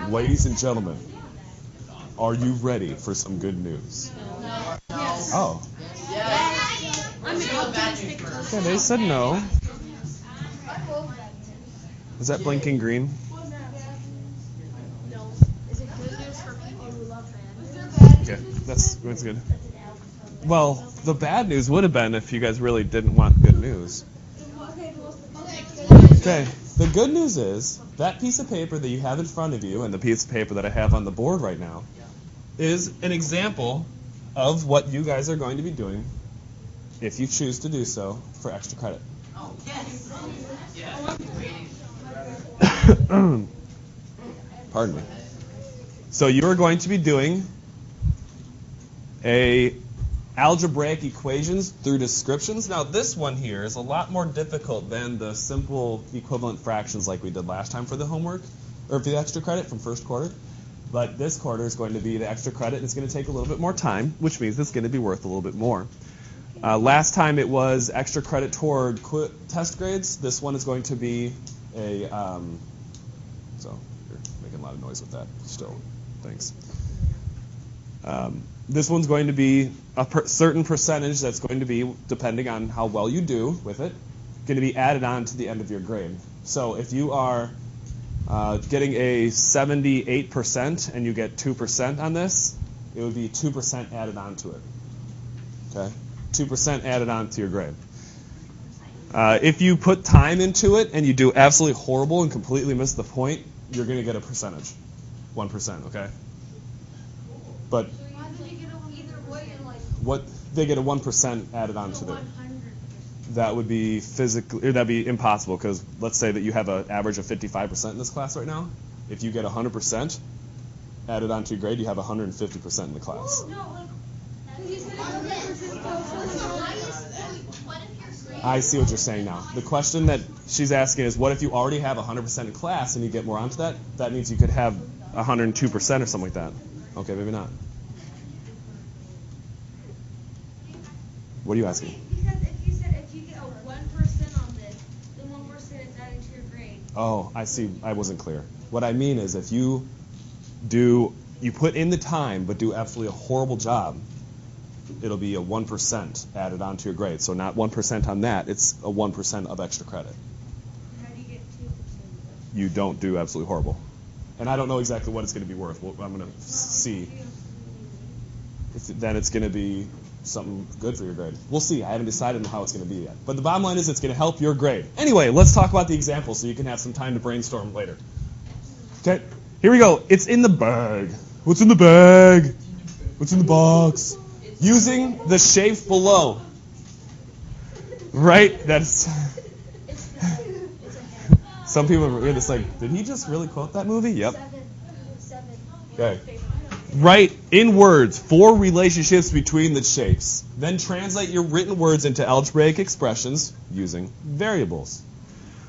Ladies and gentlemen, are you ready for some good news? Oh. Yeah, they said no. Is that blinking green? Okay, that's good. Well, the bad news would have been if you guys really didn't want good news. Okay, the good news is that piece of paper that you have in front of you and the piece of paper that I have on the board right now is an example of what you guys are going to be doing if you choose to do so for extra credit. Oh, yes. Pardon me. So you are going to be doing algebraic equations through descriptions. Now this one here is a lot more difficult than the simple equivalent fractions like we did last time for the homework, or for the extra credit from first quarter. But this quarter is going to be the extra credit, and it's going to take a little bit more time, which means it's going to be worth a little bit more. Last time it was extra credit toward test grades. This one is going to be a, so you're making a lot of noise with that still. Thanks. This one's going to be a certain percentage that's going to be, depending on how well you do with it, going to be added on to the end of your grade. So if you are getting a 78% and you get 2% on this, it would be 2% added on to it. Okay? 2% added on to your grade. If you put time into it and you do absolutely horrible and completely miss the point, you're going to get a percentage. 1%, okay? But what they get a 1% added on to them. That would be that'd be impossible, because let's say that you have an average of 55% in this class right now. If you get 100% added onto your grade, you have 150% in the class. I see what you're saying now. The question that she's asking is, what if you already have 100% in class and you get more onto that? That means you could have 102% or something like that. Okay, maybe not. What are you asking? Because if you said if you get a 1% on this, then 1% is added to your grade. Oh, I see. I wasn't clear. What I mean is if you put in the time but do absolutely a horrible job, it'll be a 1% added onto your grade. So not 1% on that, it's a 1% of extra credit. How do you get 2%? You don't do absolutely horrible. And I don't know exactly what it's going to be worth. I'm going to see. Then it's going to be something good for your grade. We'll see. I haven't decided on how it's going to be yet. But the bottom line is it's going to help your grade. Anyway, let's talk about the example so you can have some time to brainstorm later. Okay, here we go. It's in the bag. What's in the bag? What's in the box? Using the shape below. Right? That's... Some people are just like, did he just really quote that movie? Yep. Okay. Write in words 4 relationships between the shapes. Then translate your written words into algebraic expressions using variables.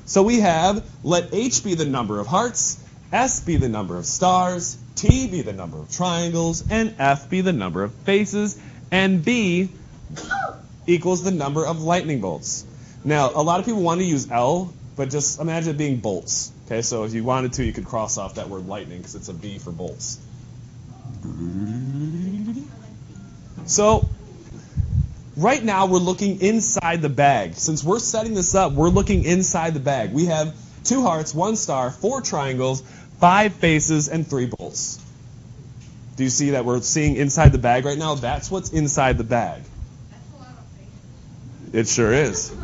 So we have, let H be the number of hearts, S be the number of stars, T be the number of triangles, and F be the number of faces, and B equals the number of lightning bolts. Now, a lot of people want to use L, but just imagine it being bolts. Okay, so if you wanted to, you could cross off that word lightning because it's a B for bolts. So, right now we're looking inside the bag. Since we're setting this up, we're looking inside the bag. We have 2 hearts, 1 star, 4 triangles, 5 faces, and 3 bolts. Do you see that we're seeing inside the bag right now? That's what's inside the bag. It sure is.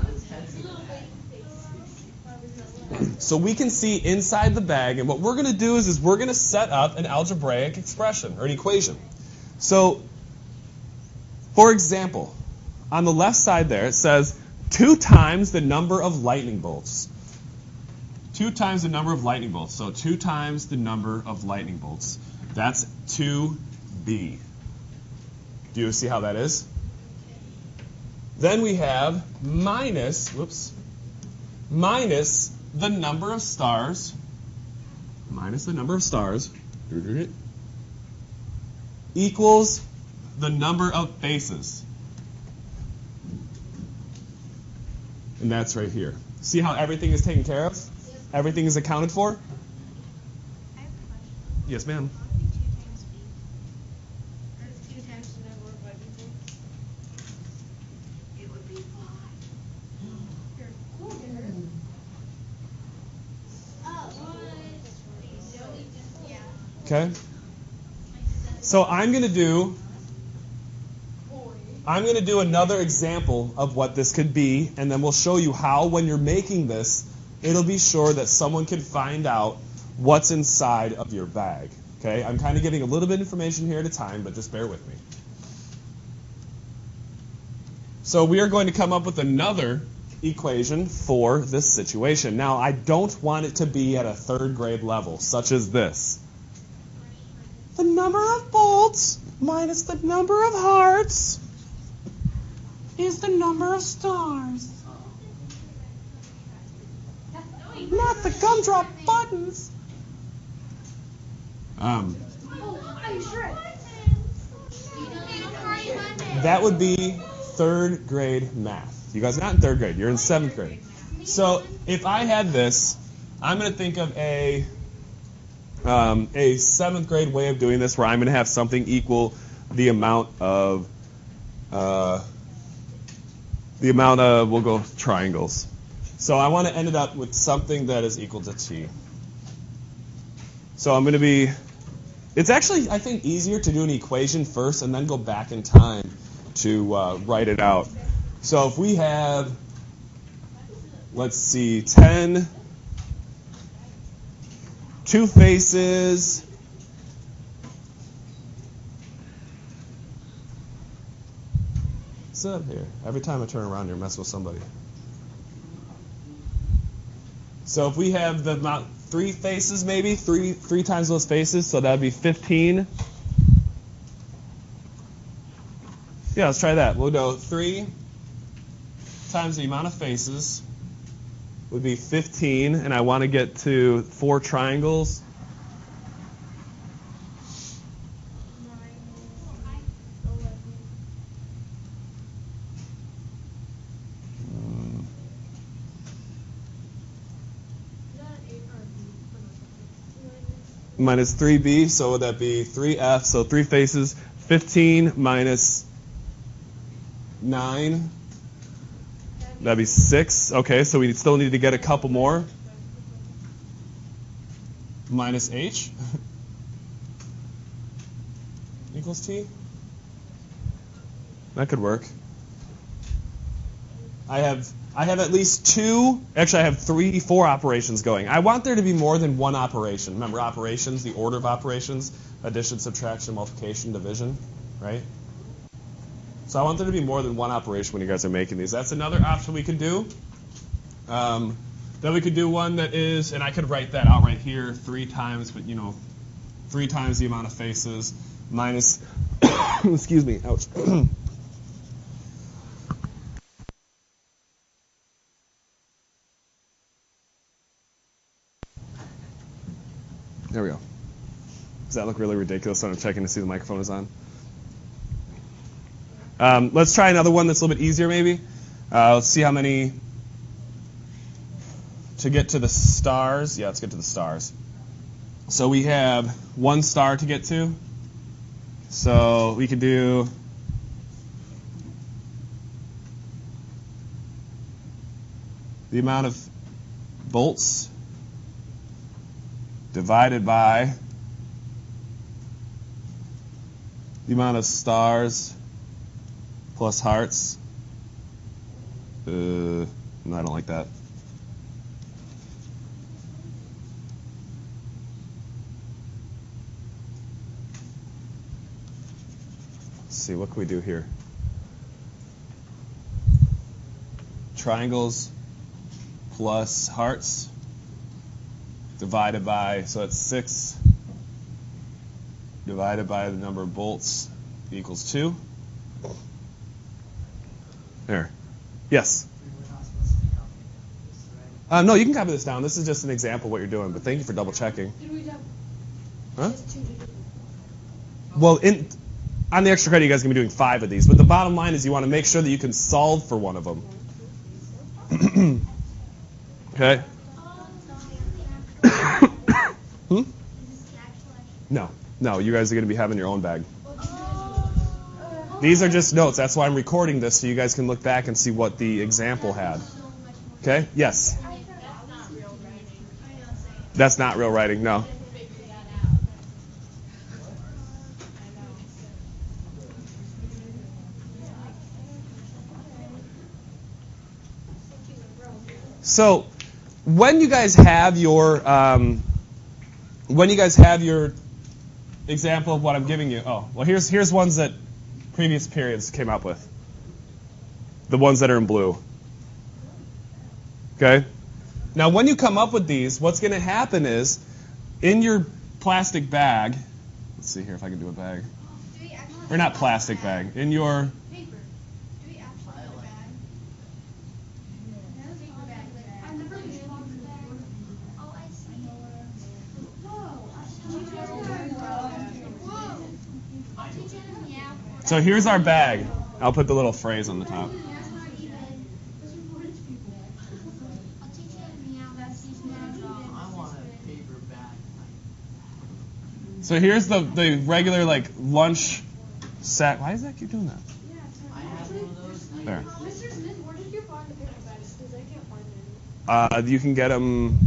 So we can see inside the bag, and what we're going to do is we're going to set up an algebraic expression, or an equation. So, for example, on the left side there, it says 2 times the number of lightning bolts. 2 times the number of lightning bolts. So 2 times the number of lightning bolts. That's 2b. Do you see how that is? Then we have minus the number of stars, equals the number of faces. And that's right here. See how everything is taken care of? Everything is accounted for? Yes, ma'am. That's 2 times the number of white people. It would be 5. Here. Okay. So I'm going to do another example of what this could be, and then we'll show you how, when you're making this, it'll be sure that someone can find out what's inside of your bag. Okay? I'm kind of giving a little bit of information here at a time, but just bear with me. So we are going to come up with another equation for this situation. Now, I don't want it to be at a 3rd grade level, such as this. The number of bolts minus the number of hearts is the number of stars. Not the gumdrop buttons. That would be 3rd grade math. You guys are not in 3rd grade. You're in 7th grade. So if I had this, I'm going to think of a 7th grade way of doing this, where I'm going to have something equal the amount of we'll go triangles. So I want to end it up with something that is equal to t. So I'm going to be, it's actually, I think, easier to do an equation first and then go back in time to write it out. So if we have, let's see, 10 two faces, sit up here. Every time I turn around, you're messing with somebody. So if we have the amount, 3 faces, maybe three times those faces, so that'd be 15. Yeah, let's try that. We'll go 3 times the amount of faces would be 15, and I want to get to 4 triangles. Minus 3b, so would that be 3f, so 3 faces, 15 minus 9, that'd be 6. Okay, so we still need to get a couple more. Minus h equals t. That could work. I have at least 2, actually I have 4 operations going. I want there to be more than one operation. Remember operations, the order of operations, addition, subtraction, multiplication, division, right? So I want there to be more than one operation when you guys are making these. That's another option we could do. Then we could do one that is, and I could write that out right here, 3 times, but 3 times the amount of faces minus, excuse me, ouch. There we go. Does that look really ridiculous when I'm checking to see the microphone is on? Let's try another one that's a little bit easier maybe. Let's see how many to get to the stars. Yeah, let's get to the stars. So we have 1 star to get to. So we could do the amount of bolts divided by the amount of stars plus hearts. No, I don't like that. Let's see, what can we do here? Triangles plus hearts divided by, so it's 6 divided by the number of bolts equals 2. There. Yes? No, you can copy this down. This is just an example of what you're doing, but thank you for double checking. Huh? Well, on the extra credit, you guys are going to be doing 5 of these, but the bottom line is you want to make sure that you can solve for one of them. Okay? No, you guys are going to be having your own bag. These are just notes. That's why I'm recording this, so you guys can look back and see what the example had. Okay? Yes? That's not real writing, no. So, when you guys have your example of what I'm giving you, here's ones that previous periods came up with. The ones that are in blue. Okay? Now, when you come up with these, what's going to happen is, in your plastic bag, let's see here if I can do a bag. Or not plastic bag, in your... So here's our bag. I'll put the little phrase on the top. So here's the regular lunch sack. Why does that keep doing that? There. You can get them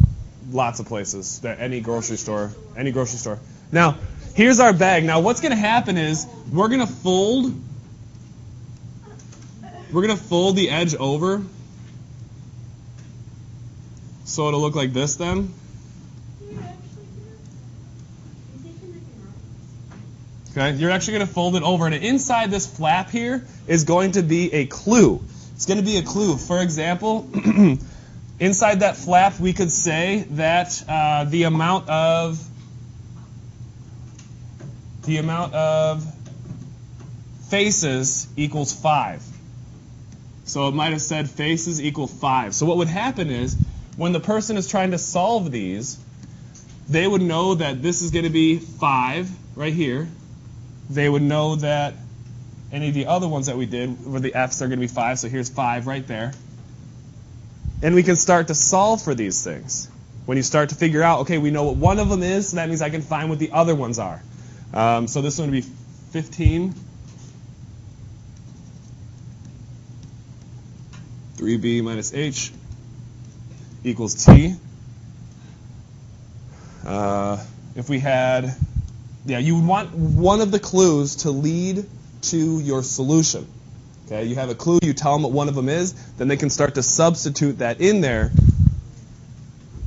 lots of places. Any grocery store. Now, here's our bag. Now, what's going to happen is we're going to fold the edge over so it'll look like this then. Okay, you're actually going to fold it over, and inside this flap here is going to be a clue. It's going to be a clue. For example, inside that flap, we could say that the amount of faces equals 5. So it might have said faces equal 5. So what would happen is, when the person is trying to solve these, they would know that this is going to be 5 right here. They would know that any of the other ones that we did, where the F's are going to be 5, so here's 5 right there. And we can start to solve for these things. When you start to figure out, okay, we know what one of them is, so that means I can find what the other ones are. So this one would be 15. 3b minus h equals t. If we had... you would want one of the clues to lead to your solution. Okay, you have a clue, you tell them what one of them is, then they can start to substitute that in there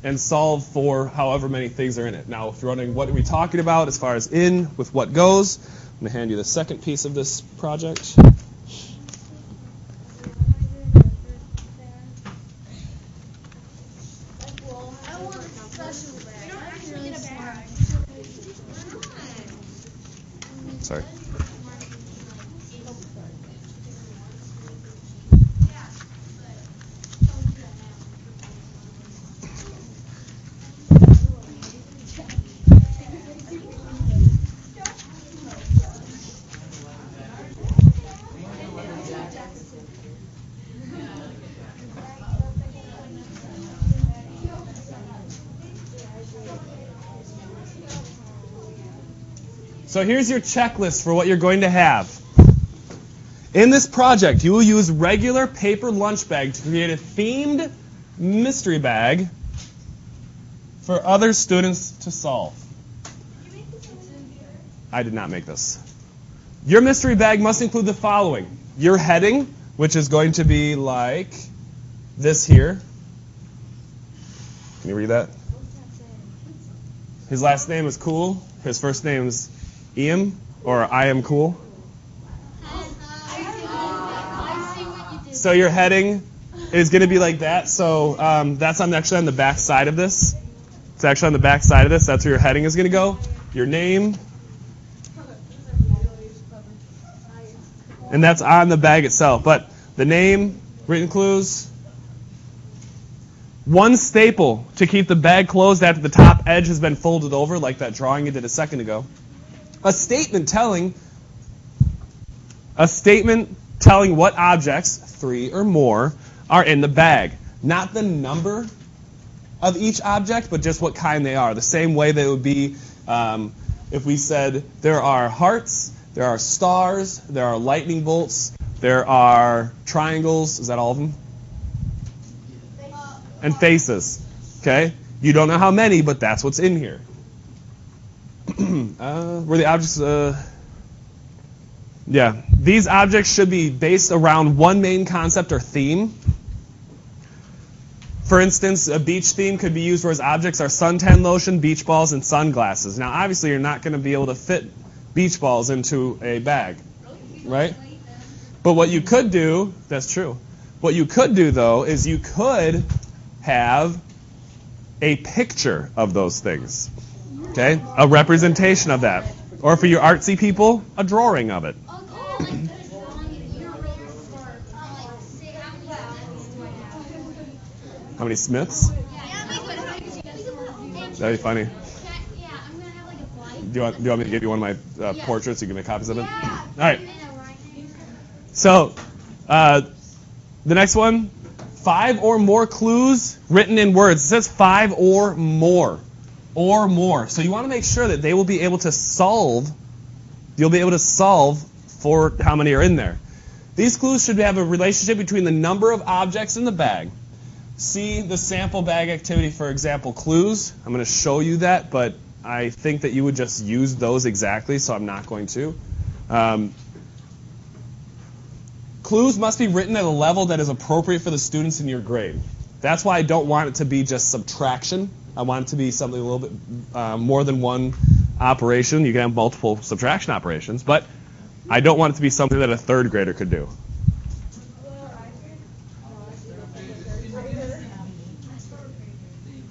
and solve for however many things are in it. Now, if you're wondering what are we talking about as far as in with what goes, I'm going to hand you the second piece of this project. Sorry. So here's your checklist for what you're going to have. In this project, you will use regular paper lunch bag to create a themed mystery bag for other students to solve. I did not make this. Your mystery bag must include the following. Your heading, which is going to be like this here. Can you read that? His last name is Cool. His first name is Ian, or I am cool. So your heading is going to be like that. So that's actually on the back side of this. It's actually on the back side of this. That's where your heading is going to go. Your name. And that's on the bag itself. But the name, written clues. One staple to keep the bag closed after the top edge has been folded over, like that drawing you did a second ago. A statement telling what objects, 3 or more, are in the bag. Not the number of each object, but just what kind they are. The same way that it would be if we said there are hearts, there are stars, there are lightning bolts, there are triangles, is that all of them? And faces. Okay? You don't know how many, but that's what's in here. Were the objects... yeah. These objects should be based around one main concept or theme. For instance, a beach theme could be used where its objects are suntan lotion, beach balls, and sunglasses. Now, obviously, you're not going to be able to fit beach balls into a bag, right? But what you could do, that's true. What you could do, though, is you could have a picture of those things, okay? A representation of that. Or for your artsy people, a drawing of it. How many Smiths? That'd be funny. Do you want me to give you one of my portraits? You can make copies of it? All right. So, the next one, 5 or more clues written in words. It says 5 or more. Or more. So you want to make sure that they will be able to solve, you'll be able to solve for how many are in there. These clues should have a relationship between the number of objects in the bag. See the sample bag activity, for example, clues. I'm going to show you that, but I think that you would just use those exactly, so I'm not going to. Clues must be written at a level that is appropriate for the students in your grade. That's why I don't want it to be just subtraction. I want it to be something a little bit more than one operation. You can have multiple subtraction operations, but I don't want it to be something that a third grader could do.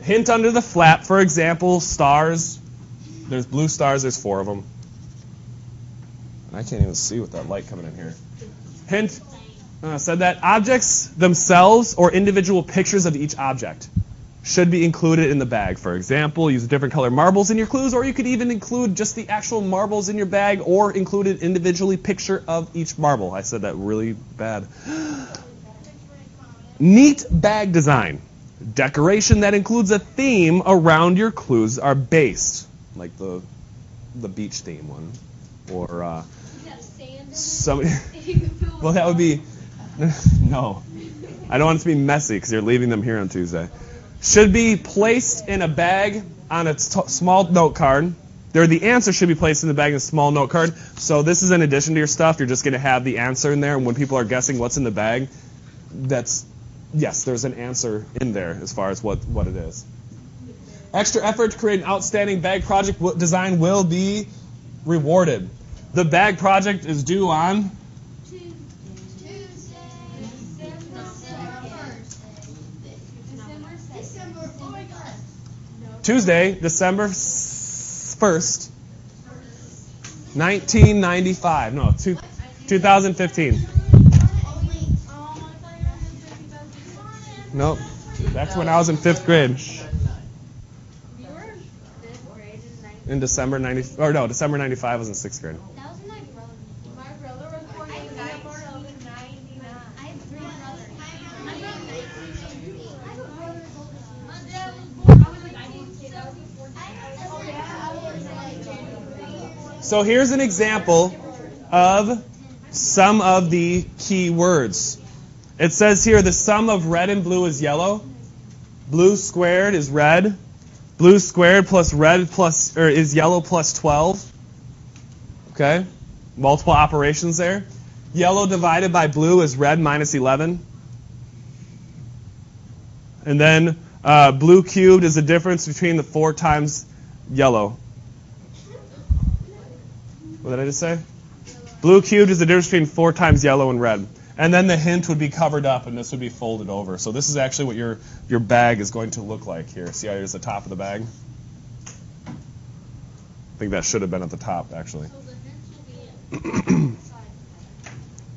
Hint under the flap, for example, stars. There's blue stars, there's 4 of them. I can't even see with that light coming in here. Hint, said that objects themselves or individual pictures of each object should be included in the bag. For example, use different color marbles in your clues, or you could even include just the actual marbles in your bag or include an individually picture of each marble. I said that really bad. Neat bag design. Decoration that includes a theme around your clues are based, like the beach theme one, or somebody. Well, that would be no. I don't want it to be messy because you're leaving them here on Tuesday. Should be placed in a bag on a small note card. The answer should be placed in the bag in a small note card. So this is in addition to your stuff. You're just going to have the answer in there, and when people are guessing what's in the bag, yes, there's an answer in there as far as what it is. Extra effort to create an outstanding bag project design will be rewarded. The bag project is due on Tuesday, December 1st, 1995. No, 2015. Nope. That's when I was in 5th grade. You were in 5th grade In December 90, or no, December 95 I was in 6th grade. That was my brother. My brother was born in 1999. I have 3 brothers. My brother was 1993. I have a brother as old as you. My dad was born. I was like 1914. So here's an example of some of the key words. It says here the sum of red and blue is yellow. Blue squared is red. Blue squared plus red is yellow plus 12. Okay? Multiple operations there. Yellow divided by blue is red minus 11. And then blue cubed is the difference between the 4 times yellow. What did I just say? Blue cubed is the difference between 4 times yellow and red. And then the hint would be covered up, and this would be folded over. So this is actually what your bag is going to look like here. See how here's the top of the bag? I think that should have been at the top, actually. So the hints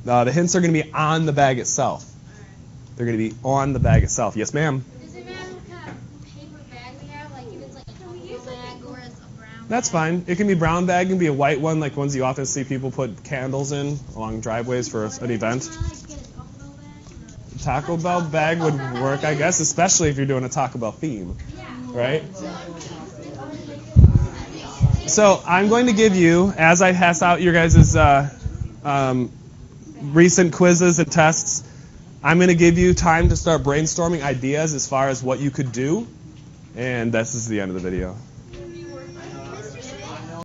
will be The hints are going to be on the bag itself. They're going to be on the bag itself. Yes, ma'am? Does it matter what kind of paper bag we have? Like if it's like a yellow bag or it's a brown That's fine. It can be brown bag, it can be a white one, like ones you often see people put candles in along driveways for an event. Taco Bell bag would work, I guess, especially if you're doing a Taco Bell theme, right? So I'm going to give you, as I pass out your guys' recent quizzes and tests, I'm going to give you time to start brainstorming ideas as far as what you could do. And this is the end of the video.